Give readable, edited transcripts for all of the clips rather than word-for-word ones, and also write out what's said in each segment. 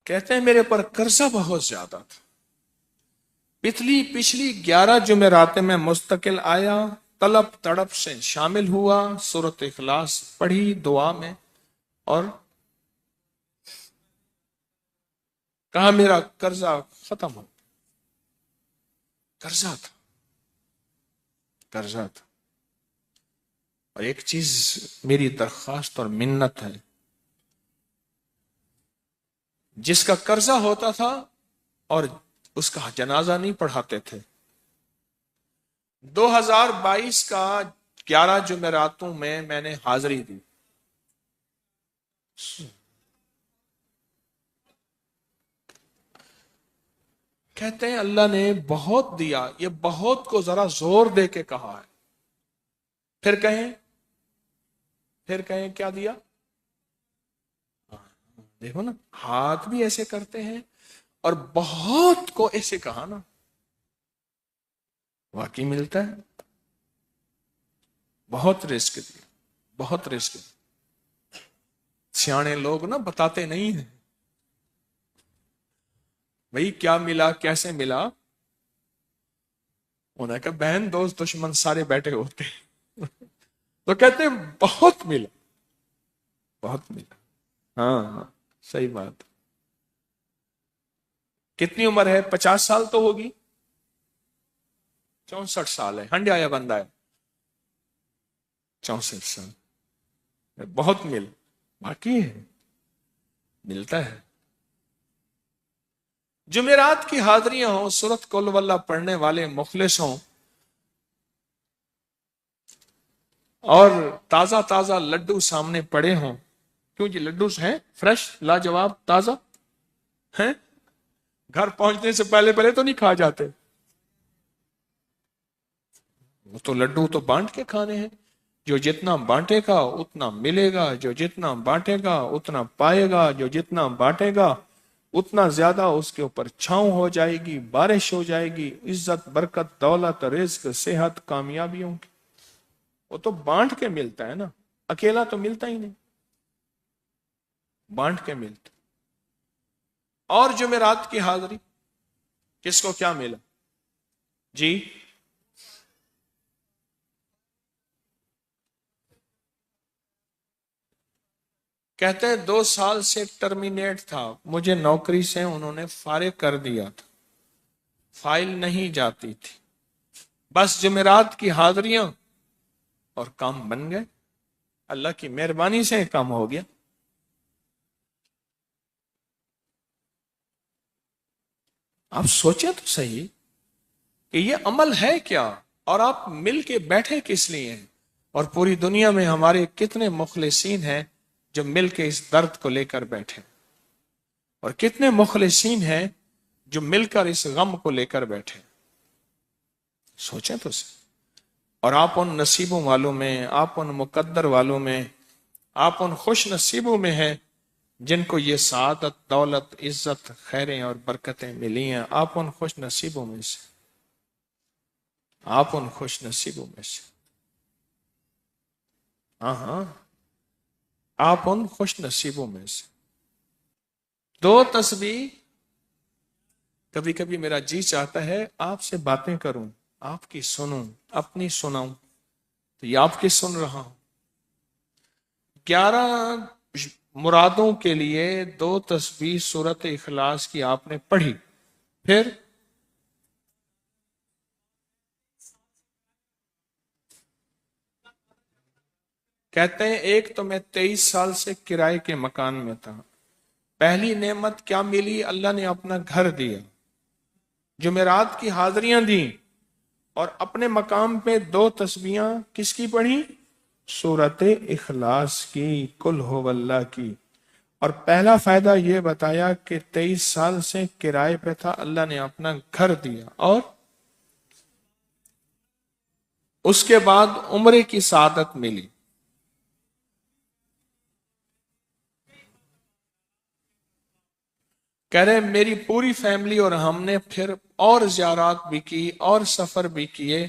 کہتے ہیں میرے پر قرضہ بہت زیادہ تھا، پچھلی 11 جمعراتیں میں مستقل آیا، طلب تڑپ سے شامل ہوا، سورۃ اخلاص پڑھی دعا میں، اور کہا میرا قرضہ ختم ہو۔ قرضہ تھا، قرضہ تھا۔ اور ایک چیز میری درخواست اور منت ہے، جس کا قرضہ ہوتا تھا اور اس کا جنازہ نہیں پڑھاتے تھے، 2022 کا 11 جمعراتوں میں نے حاضری دی۔ کہتے ہیں اللہ نے بہت دیا، یہ بہت کو ذرا زور دے کے کہا ہے، پھر کہیں کیا دیا؟ دیکھو نا، ہاتھ بھی ایسے کرتے ہیں اور بہت کو ایسے کہا نا، واقعی ملتا ہے۔ بہت رزق دیا، بہت رزق دیا۔ سیانے لوگ نا بتاتے نہیں ہیں بھئی کیا ملا، کیسے ملا، انہوں نے کہا بہن دوست دشمن سارے بیٹھے ہوتے ہیں تو کہتے ہیں بہت ملا، بہت ملا۔ ہاں صحیح بات۔ کتنی عمر ہے؟ 50 سال تو ہوگی، 64 سال ہے، ہنڈیا یا بندہ ہے، 64 سال، بہت باقی ہے، ملتا ہے۔ جمعرات کی حاضریاں ہوں، سورۃ قل واللہ پڑھنے والے مخلص ہوں، اور تازہ تازہ لڈو سامنے پڑے ہوں، کیوں جی لڈو ہیں فریش لاجواب تازہ ہیں، گھر پہنچنے سے پہلے تو نہیں کھا جاتے، وہ تو لڈو تو بانٹ کے کھانے ہیں، جو جتنا بانٹے گا اتنا ملے گا، جو جتنا بانٹے گا اتنا پائے گا، جو جتنا بانٹے گا اتنا زیادہ اس کے اوپر چھاؤں ہو جائے گی، بارش ہو جائے گی، عزت برکت دولت رزق صحت کامیابیوں کی، وہ تو بانٹ کے ملتا ہے نا، اکیلا تو ملتا ہی نہیں، بانٹ کے ملتا۔ اور جمعرات کی حاضری کس کو کیا ملا جی؟ کہتے ہیں 2 سال سے ٹرمینیٹ تھا، مجھے نوکری سے انہوں نے فارغ کر دیا تھا، فائل نہیں جاتی تھی، بس جمعرات کی حاضریاں اور کام بن گئے، اللہ کی مہربانی سے کام ہو گیا۔ آپ سوچیں تو صحیح کہ یہ عمل ہے کیا، اور آپ مل کے بیٹھے کس لیے ہیں، اور پوری دنیا میں ہمارے کتنے مخلصین ہیں جو مل کے اس درد کو لے کر بیٹھے، اور کتنے مخلصین ہیں جو مل کر اس غم کو لے کر بیٹھے، سوچیں تو صحیح۔ اور آپ ان نصیبوں والوں میں، آپ ان مقدر والوں میں، آپ ان خوش نصیبوں میں ہیں جن کو یہ سعادت دولت عزت خیریں اور برکتیں ملی ہیں، آپ ان خوش نصیبوں میں سے، آپ ان خوش نصیبوں میں سے، ہاں آپ ان خوش نصیبوں میں سے۔ 2 تسبیح، کبھی کبھی میرا جی چاہتا ہے آپ سے باتیں کروں، آپ کی سنوں، اپنی سناؤں، تو یہ آپ کی سن رہا ہوں۔ 11 مرادوں کے لیے 2 تسبیح سورۃ اخلاص کی آپ نے پڑھی، پھر کہتے ہیں ایک تو میں 23 سال سے کرائے کے مکان میں تھا، پہلی نعمت کیا ملی؟ اللہ نے اپنا گھر دیا، جمعرات کی حاضریاں دیں، اور اپنے مقام پہ 2 تسبیحاں کس کی پڑھی؟ سورۃ اخلاص کی، قل هو اللہ کی۔ اور پہلا فائدہ یہ بتایا کہ 23 سال سے کرائے پہ تھا، اللہ نے اپنا گھر دیا، اور اس کے بعد عمرے کی سعادت ملی۔ کہہ رہے میری پوری فیملی اور ہم نے پھر اور زیارات بھی کی اور سفر بھی کیے،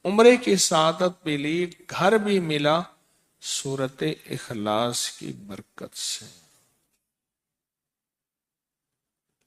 عمرے کی سعادت بھی لی، گھر بھی ملا، سورۃ اخلاص کی برکت سے۔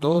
2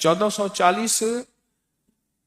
1440।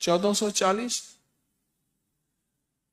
1440।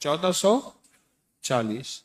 1440।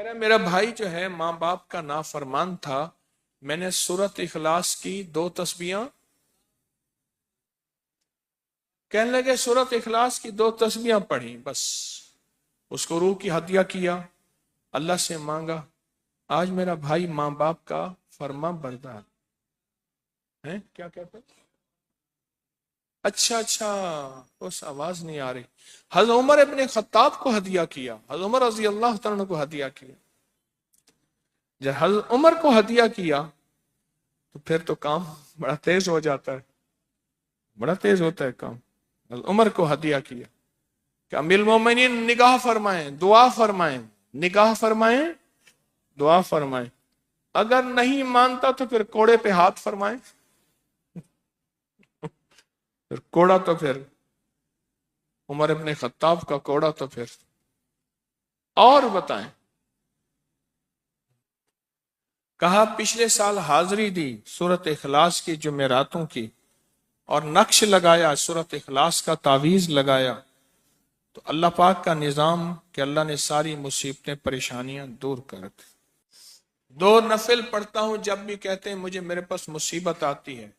کہہ رہا میرا بھائی جو ہے ماں باپ کا نافرمان تھا، میں نے سورت اخلاص کی 2 تسبیحاں، کہنے لگے سورت اخلاص کی 2 تسبیحاں پڑھی، بس اس کو روح کی ہدیہ کیا، اللہ سے مانگا، آج میرا بھائی ماں باپ کا فرما بردار ہے۔ کیا کہتے ہیں؟ اچھا اس آواز نہیں آ رہی۔ حضرت عمر ابن خطاب کو ہدیہ کیا، حضرت عمر رضی اللہ تعالیٰ کو ہدیہ کیا۔ جب حضرت عمر کو ہدیہ کیا تو پھر تو کام بڑا تیز ہو جاتا ہے، بڑا تیز ہوتا ہے کام۔ حضرت عمر کو ہدیہ کیا کہ امیر المومنین نگاہ فرمائیں، دعا فرمائیں، نگاہ فرمائیں، دعا فرمائیں، اگر نہیں مانتا تو پھر کوڑے پہ ہاتھ فرمائیں، پھر کوڑا تو پھر عمر ابن خطاب کا کوڑا تو پھر اور بتائیں۔ کہا پچھلے سال حاضری دی سورت اخلاص کی جمعراتوں کی، اور نقش لگایا سورت اخلاص کا، تعویذ لگایا، تو اللہ پاک کا نظام کہ اللہ نے ساری مصیبتیں پریشانیاں دور کر دی۔ 2 نفل پڑھتا ہوں جب بھی کہتے ہیں مجھے میرے پاس مصیبت آتی ہے۔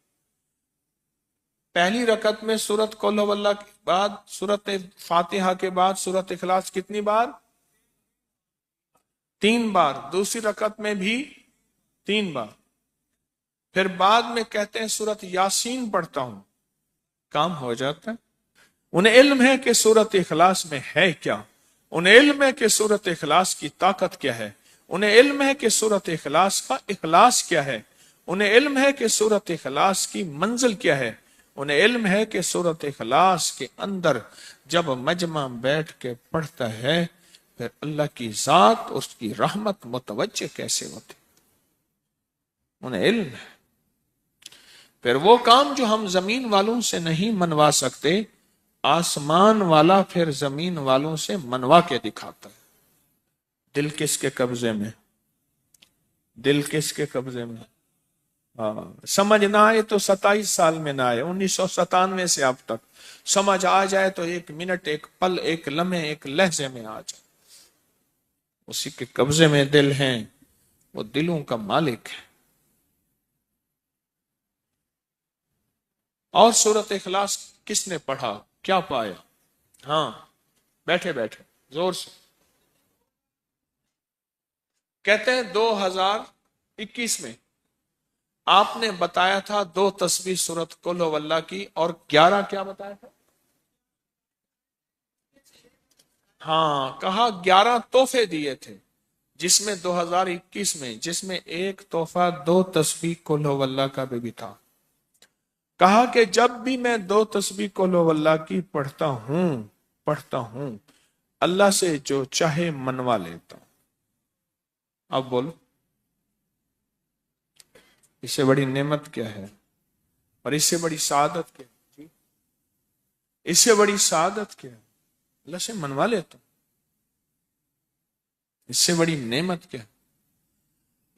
پہلی رکعت میں سورت قل ہو اللہ کے بعد، سورت فاتحہ کے بعد سورت اخلاص کتنی بار؟ 3 بار۔ دوسری رکعت میں بھی 3 بار۔ پھر بعد میں کہتے ہیں سورت یاسین پڑھتا ہوں، کام ہو جاتا ہے۔ انہیں علم ہے کہ سورت اخلاص میں ہے کیا، انہیں علم ہے کہ سورت اخلاص کی طاقت کیا ہے، انہیں علم ہے کہ سورت اخلاص کا اخلاص کیا ہے، انہیں علم ہے کہ سورت اخلاص کی منزل کیا ہے، انہیں علم ہے کہ سورت اخلاص کے اندر جب مجمع بیٹھ کے پڑھتا ہے پھر اللہ کی ذات، اس کی رحمت متوجہ کیسے ہوتی، انہیں علم ہے۔ پھر وہ کام جو ہم زمین والوں سے نہیں منوا سکتے، آسمان والا پھر زمین والوں سے منوا کے دکھاتا ہے۔ دل کس کے قبضے میں؟ دل کس کے قبضے میں؟ سمجھ نہ آئے تو 27 سال میں نہ آئے، 1997 سے اب تک سمجھ آ جائے تو 1 منٹ، 1 پل، 1 لمحے، 1 لہجے میں آ جائے۔ اسی کے قبضے میں دل ہیں، وہ دلوں کا مالک ہے۔ اور سورت اخلاص کس نے پڑھا کیا پایا؟ ہاں بیٹھے بیٹھے زور سے کہتے ہیں 2021 میں آپ نے بتایا تھا 2 تسبیح سورت قل ہو اللہ کی، اور 11 کیا بتایا تھا؟ ہاں کہا 11 تحفے دیے تھے، جس میں 2021 میں جس میں ایک تحفہ 2 تسبیح قل ہو اللہ کا بھی تھا۔ کہا کہ جب بھی میں 2 تسبیح قل ہو اللہ کی پڑھتا ہوں اللہ سے جو چاہے منوا لیتا ہوں۔ اب بولو اس سے بڑی نعمت کیا ہے، اور اس سے بڑی سعادت کیا ہے؟ اس سے بڑی سعادت کیا ہے؟ اللہ سے منوا لیتا ہوں۔ اس سے بڑی نعمت کیا ہے؟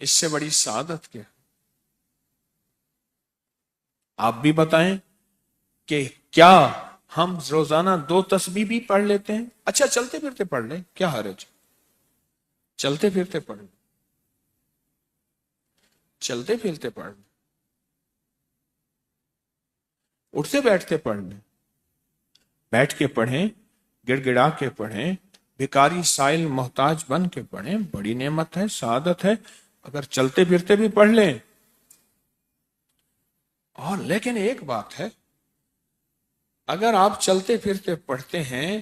اس سے بڑی سعادت کیا ہے؟ آپ بھی بتائیں کہ کیا ہم روزانہ 2 تسبیح بھی پڑھ لیتے ہیں؟ اچھا چلتے پھرتے پڑھ لیں، کیا حرج؟ چلتے پھرتے پڑھ لیں، چلتے پھرتے پڑھ لیں، اٹھتے بیٹھتے پڑھ لیں، بیٹھ کے پڑھیں، گڑ گڑا کے پڑھیں، بھکاری سائل محتاج بن کے پڑھیں، بڑی نعمت ہے، سعادت ہے اگر چلتے پھرتے بھی پڑھ لیں۔ اور لیکن ایک بات ہے، اگر آپ چلتے پھرتے پڑھتے ہیں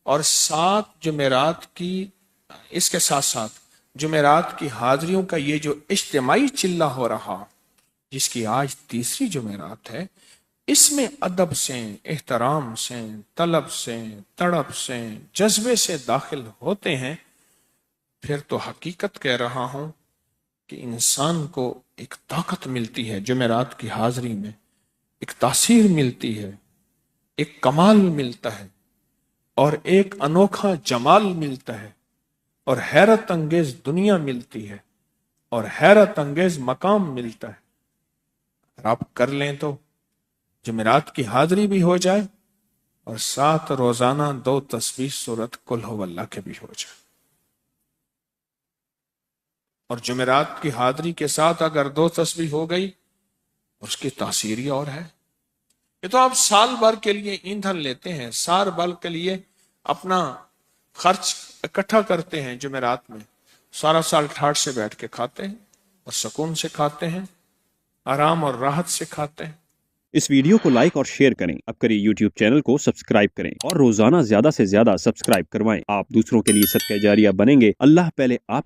اور 7 جمعرات کی، اس کے ساتھ ساتھ جمعرات کی حاضریوں کا یہ جو اجتماعی چلہ ہو رہا، جس کی آج 3ری جمعرات ہے، اس میں ادب سے، احترام سے، طلب سے، تڑپ سے، جذبے سے داخل ہوتے ہیں، پھر تو حقیقت کہہ رہا ہوں کہ انسان کو ایک طاقت ملتی ہے، جمعرات کی حاضری میں ایک تاثیر ملتی ہے، ایک کمال ملتا ہے، اور ایک انوکھا جمال ملتا ہے، اور حیرت انگیز دنیا ملتی ہے، اور حیرت انگیز مقام ملتا ہے۔ اگر آپ کر لیں تو جمعرات کی حاضری بھی ہو جائے، اور ساتھ روزانہ 2 تسبیح سورت قل ہو اللہ کے بھی ہو جائے۔ اور جمعرات کی حاضری کے ساتھ اگر 2 تسبیح ہو گئی اس کی تاثیر ہی اور ہے. یہ تو آپ سال بھر کے لیے ایندھن لیتے ہیں، سال بھر کے لیے اپنا خرچ اکٹھا کرتے ہیں جمعرات میں، سارا سال ٹھاٹ سے بیٹھ کے کھاتے ہیں اور سکون سے کھاتے ہیں، آرام اور راحت سے کھاتے ہیں. اس ویڈیو کو لائک اور شیئر کریں. اب کریے یوٹیوب چینل کو سبسکرائب کریں اور روزانہ زیادہ سے زیادہ سبسکرائب کروائیں. آپ دوسروں کے لیے صدقہ جاریہ بنیں گے. اللہ پہلے آپ کے